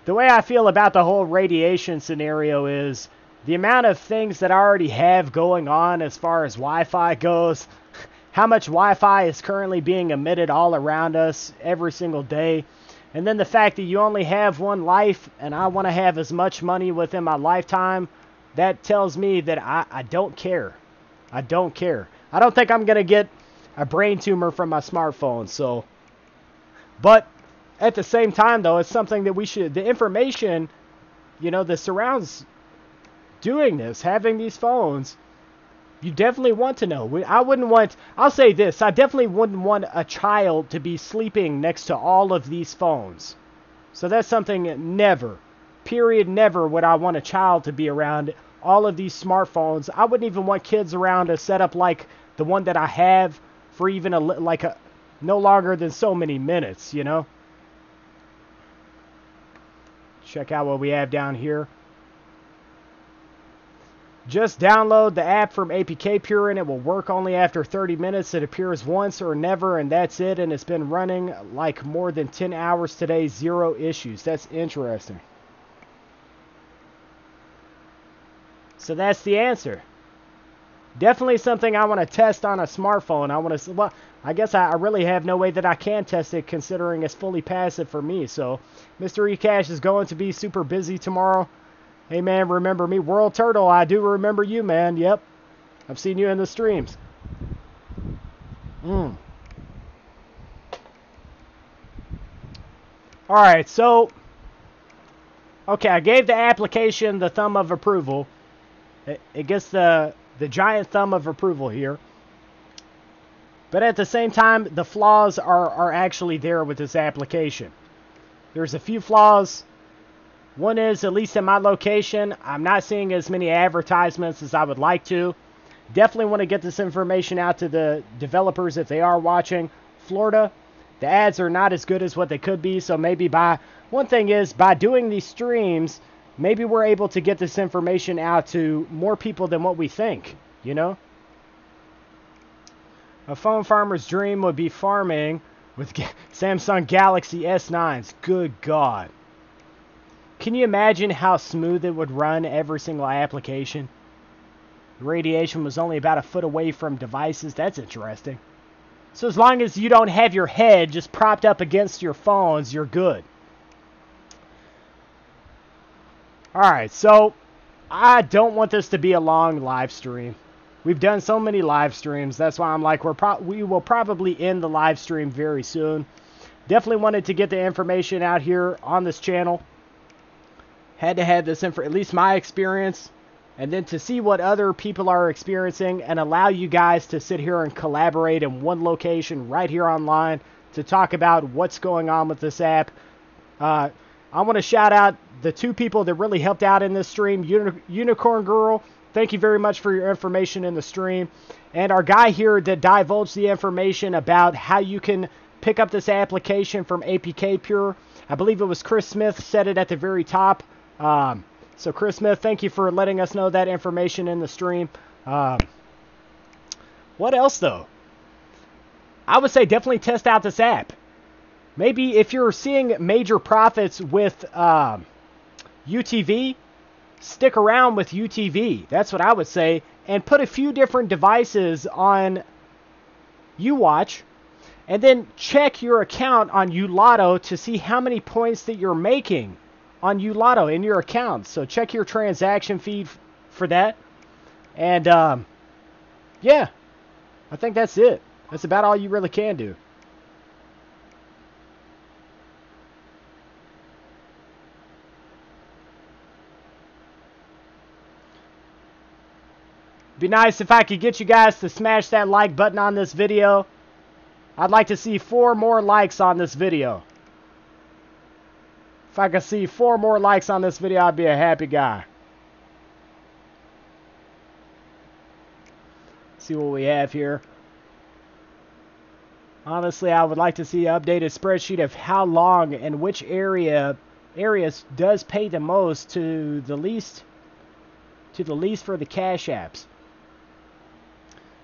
The way I feel about the whole radiation scenario is the amount of things that I already have going on as far as Wi-Fi goes. How much Wi-Fi is currently being emitted all around us every single day. And then the fact that you only have one life and I want to have as much money within my lifetime, that tells me that I don't care. I don't care. I don't think I'm going to get a brain tumor from my smartphone. So, but at the same time, though, it's something that we should, the information, you know, that surrounds doing this, having these phones, you definitely want to know. I'll say this, I definitely wouldn't want a child to be sleeping next to all of these phones. So that's something never, period, never would I want a child to be around all of these smartphones. I wouldn't even want kids around a setup like the one that I have for even no longer than so many minutes, you know. Check out what we have down here. Just download the app from APK Pure and it will work only after 30 minutes. It appears once or never and that's it. And it's been running like more than 10 hours today. 0 issues. That's interesting. So that's the answer. Definitely something I want to test on a smartphone. Well, I guess I really have no way that I can test it considering it's fully passive for me. So Mr. eCash is going to be super busy tomorrow. Hey, man, remember me? World Turtle, I do remember you, man. Yep. I've seen you in the streams. Alright, so... Okay, I gave the application the thumb of approval. It gets the giant thumb of approval here. But at the same time, the flaws are actually there with this application. There's a few flaws. One is, at least in my location, I'm not seeing as many advertisements as I would like to. Definitely want to get this information out to the developers if they are watching. Florida, the ads are not as good as what they could be, so maybe one thing is, by doing these streams, maybe we're able to get this information out to more people than what we think, you know? A phone farmer's dream would be farming with Samsung Galaxy S9s. Good God. Can you imagine how smooth it would run every single application? The radiation was only about a foot away from devices. That's interesting. So as long as you don't have your head just propped up against your phones, you're good. Alright, so I don't want this to be a long live stream. We've done so many live streams. That's why I'm like, we will probably end the live stream very soon. Definitely wanted to get the information out here on this channel. Had to have this at least my experience, and then to see what other people are experiencing and allow you guys to sit here and collaborate in one location right here online to talk about what's going on with this app. I want to shout out the 2 people that really helped out in this stream. Unicorn Girl, thank you very much for your information in the stream. And our guy here that divulged the information about how you can pick up this application from APK Pure. I believe it was Chris Smith said it at the very top. So Chris Smith, thank you for letting us know that information in the stream. What else though? I would say definitely test out this app. Maybe if you're seeing major profits with UTV, stick around with UTV. That's what I would say. And put a few different devices on YouWatch. And then check your account on YouLotto to see how many points that you're making on YouLotto in your account. So check your transaction feed for that. And yeah, I think that's it. That's about all you really can do. Be nice if I could get you guys to smash that like button on this video. I'd like to see 4 more likes on this video. If I could see 4 more likes on this video, I'd be a happy guy. See what we have here. Honestly, I would like to see an updated spreadsheet of how long and which areas does pay the most to the least for the Cash apps.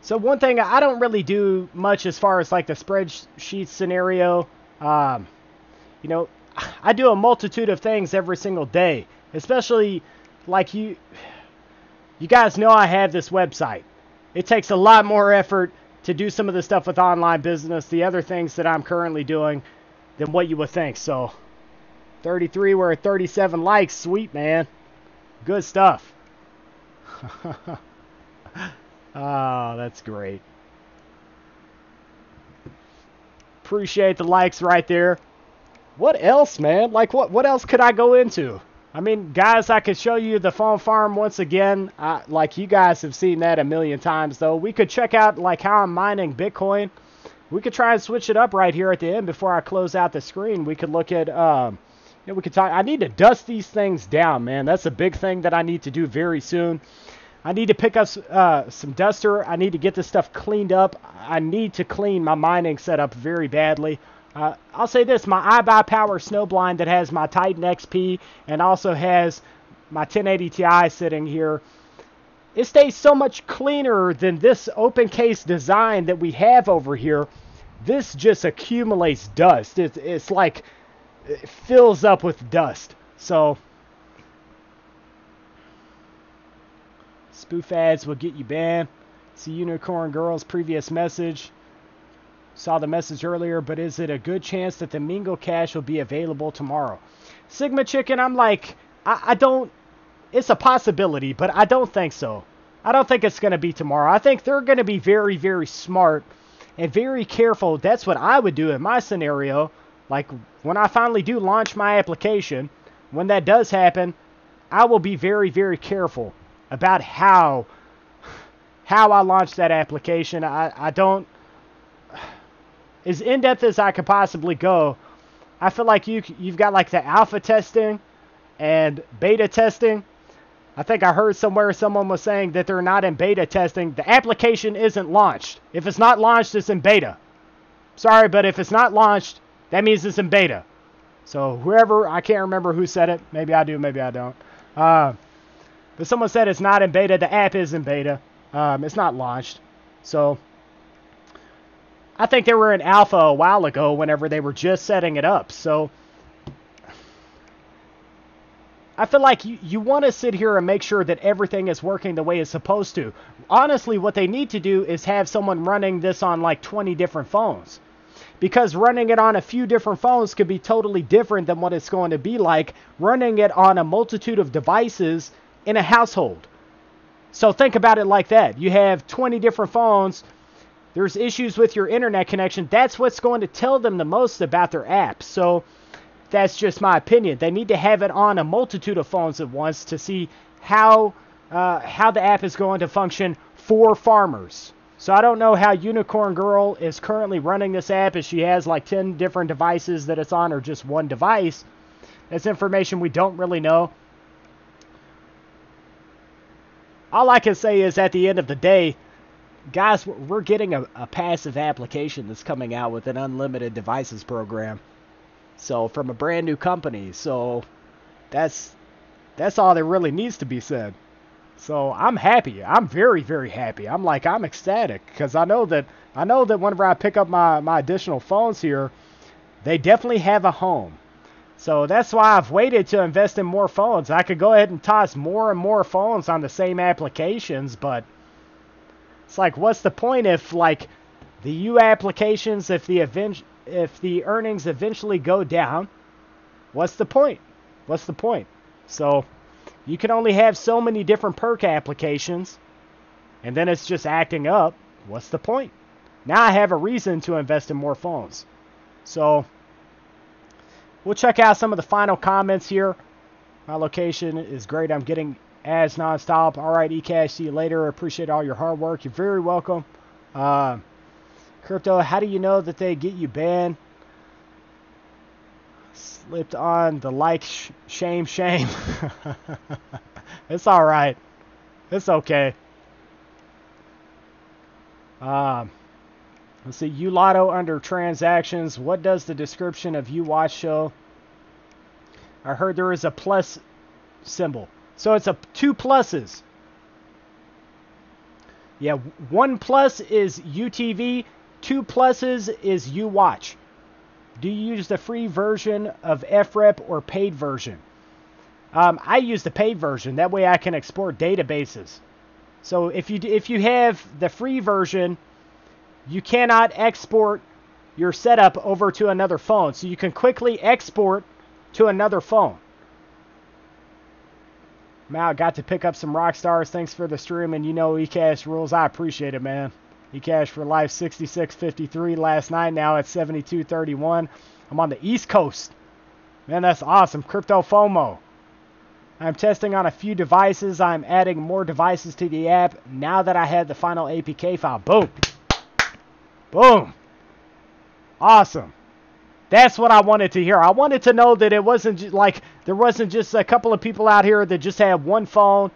So one thing, I don't really do much as far as like the spreadsheet scenario. You know, I do a multitude of things every single day, especially like you guys know I have this website. It takes a lot more effort to do some of the stuff with online business, the other things that I'm currently doing, than what you would think. So 33, we're at 37 likes. Sweet, man. Good stuff. Oh, that's great. Appreciate the likes right there. What else, man? Like, what else could I go into? I mean, guys, I could show you the phone farm once again. Like, you guys have seen that a million times, though. We could check out, like, how I'm mining Bitcoin. We could try and switch it up right here at the end before I close out the screen. We could look at, you know, we could talk. I need to dust these things down, man. That's a big thing that I need to do very soon. I need to pick up some duster. I need to get this stuff cleaned up. I need to clean my mining setup very badly. I'll say this, my iBuyPower Snowblind that has my Titan XP and also has my 1080 Ti sitting here, it stays so much cleaner than this open case design that we have over here. This just accumulates dust. It's like it fills up with dust. So spoof ads will get you banned. See Unicorn Girl's previous message. Saw the message earlier, but is it a good chance that the Mingo Cash will be available tomorrow? Sigma Chicken, I'm like, I don't, it's a possibility, but I don't think so. I don't think it's going to be tomorrow. I think they're going to be very, very smart and very careful. That's what I would do in my scenario. Like, when I finally do launch my application, when that does happen, I will be very, very careful about how I launch that application. I don't, as in-depth as I could possibly go, I feel like you've got like the alpha testing and beta testing. I think I heard somewhere someone was saying that they're not in beta testing. The application isn't launched. If it's not launched, it's in beta. Sorry, but if it's not launched, that means it's in beta. So whoever, I can't remember who said it. Maybe I do, maybe I don't. But someone said it's not in beta. The app is in beta. It's not launched. So I think they were in alpha a while ago whenever they were just setting it up. So I feel like you want to sit here and make sure that everything is working the way it's supposed to. Honestly, what they need to do is have someone running this on like 20 different phones. Because running it on a few different phones could be totally different than what it's going to be like running it on a multitude of devices in a household. So think about it like that. You have 20 different phones. There's issues with your internet connection. That's what's going to tell them the most about their app. So that's just my opinion. They need to have it on a multitude of phones at once to see how the app is going to function for farmers. So I don't know how Unicorn Girl is currently running this app, if she has like 10 different devices that it's on or just one device. That's information we don't really know. All I can say is at the end of the day, guys, we're getting a passive application that's coming out with an unlimited devices program. So from a brand new company. So that's all that really needs to be said. So I'm happy. I'm very, very happy. I'm ecstatic because I know that whenever I pick up my additional phones here, they definitely have a home. So that's why I've waited to invest in more phones. I could go ahead and toss more and more phones on the same applications, but it's like, what's the point if like the U applications, if the earnings eventually go down, what's the point? What's the point? So you can only have so many different perk applications, and then it's just acting up. What's the point? Now I have a reason to invest in more phones. So we'll check out some of the final comments here. My location is great. I'm getting ads nonstop. All right, eCash, see you later. Appreciate all your hard work. You're very welcome. Crypto, how do you know that they get you banned? Slipped on the like, shame. It's all right. It's okay. Let's see. Ulotto under transactions. What does the description of YouWatch show? I heard there is a plus symbol. So it's two pluses. Yeah, 1 plus is UTV. 2 pluses is YouWatch. Do you use the free version of FREP or paid version? I use the paid version. That way I can export databases. So if you have the free version, you cannot export your setup over to another phone. So you can quickly export to another phone. Mal, got to pick up some rock stars. Thanks for the stream, and you know eCash rules. I appreciate it, man. eCash for life, 66.53 last night. Now it's 72.31. I'm on the East Coast. Man, that's awesome. Crypto FOMO. I'm testing on a few devices. I'm adding more devices to the app now that I had the final APK file. Boom. Boom. Awesome. That's what I wanted to hear. I wanted to know that it wasn't like there wasn't just a couple of people out here that just had one phone.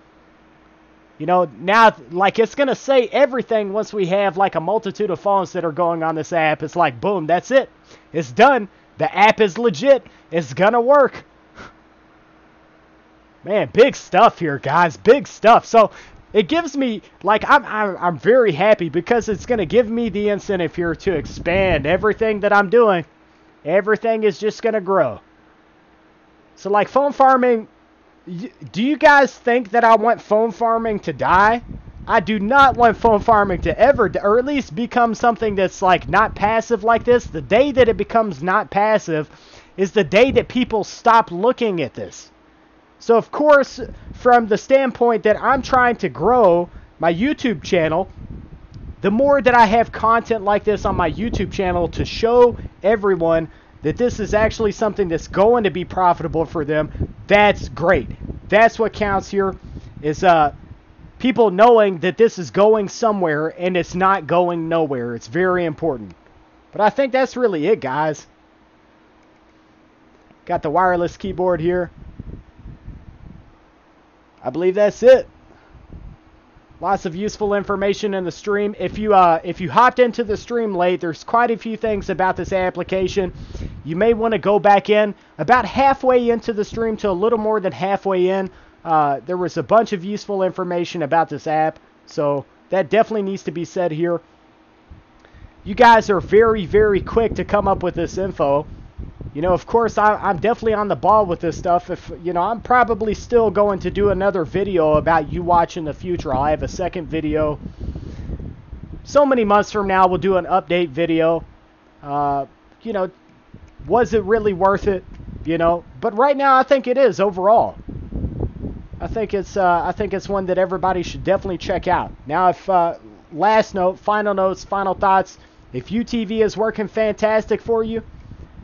You know, now, like, it's going to say everything once we have, like, a multitude of phones that are going on this app. It's like, boom, that's it. It's done. The app is legit. It's going to work. Man, big stuff here, guys. Big stuff. So it gives me, like, I'm very happy because it's going to give me the incentive here to expand everything that I'm doing. Everything is just going to grow. So, like, phone farming, do you guys think that I want phone farming to die? I do not want phone farming to ever, or at least become something that's, like, not passive like this. The day that it becomes not passive is the day that people stop looking at this. So, of course, from the standpoint that I'm trying to grow my YouTube channel, the more that I have content like this on my YouTube channel to show everyone that this is actually something that's going to be profitable for them, that's great. That's what counts here, is people knowing that this is going somewhere and it's not going nowhere. It's very important. But I think that's really it, guys. Got the wireless keyboard here. I believe that's it. Lots of useful information in the stream. If you hopped into the stream late, there's quite a few things about this application. You may want to go back in. About halfway into the stream to a little more than halfway in, there was a bunch of useful information about this app. So that definitely needs to be said here. You guys are very, very quick to come up with this info. You know, of course, I'm definitely on the ball with this stuff. I'm probably still going to do another video about YouWatch in the future. I'll have a second video. So many months from now, we'll do an update video. Was it really worth it? But right now, I think it is overall. I think it's one that everybody should definitely check out. Now, if last note, final notes, final thoughts. If UTV is working fantastic for you,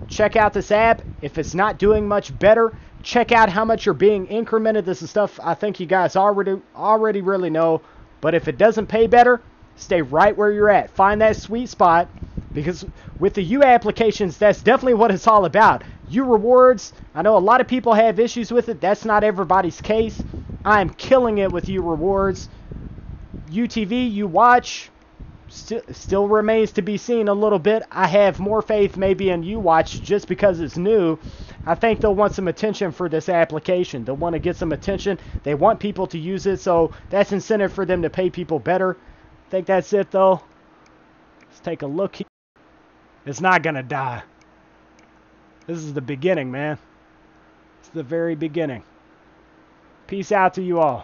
check out this app. If it's not doing much better, check out how much you're being incremented. This is stuff I think you guys already really know. But if it doesn't pay better, stay right where you're at. Find that sweet spot, because with the U applications, that's definitely what it's all about. U rewards, I know a lot of people have issues with it. That's not everybody's case. I'm killing it with U rewards. UTV, YouWatch, still remains to be seen a little bit. I have more faith maybe in YouWatch just because it's new. I think they'll want some attention for this application. They'll want to get some attention. They want people to use it, so that's incentive for them to pay people better. I think that's it, though. Let's take a look here. It's not going to die. This is the beginning, man. It's the very beginning. Peace out to you all.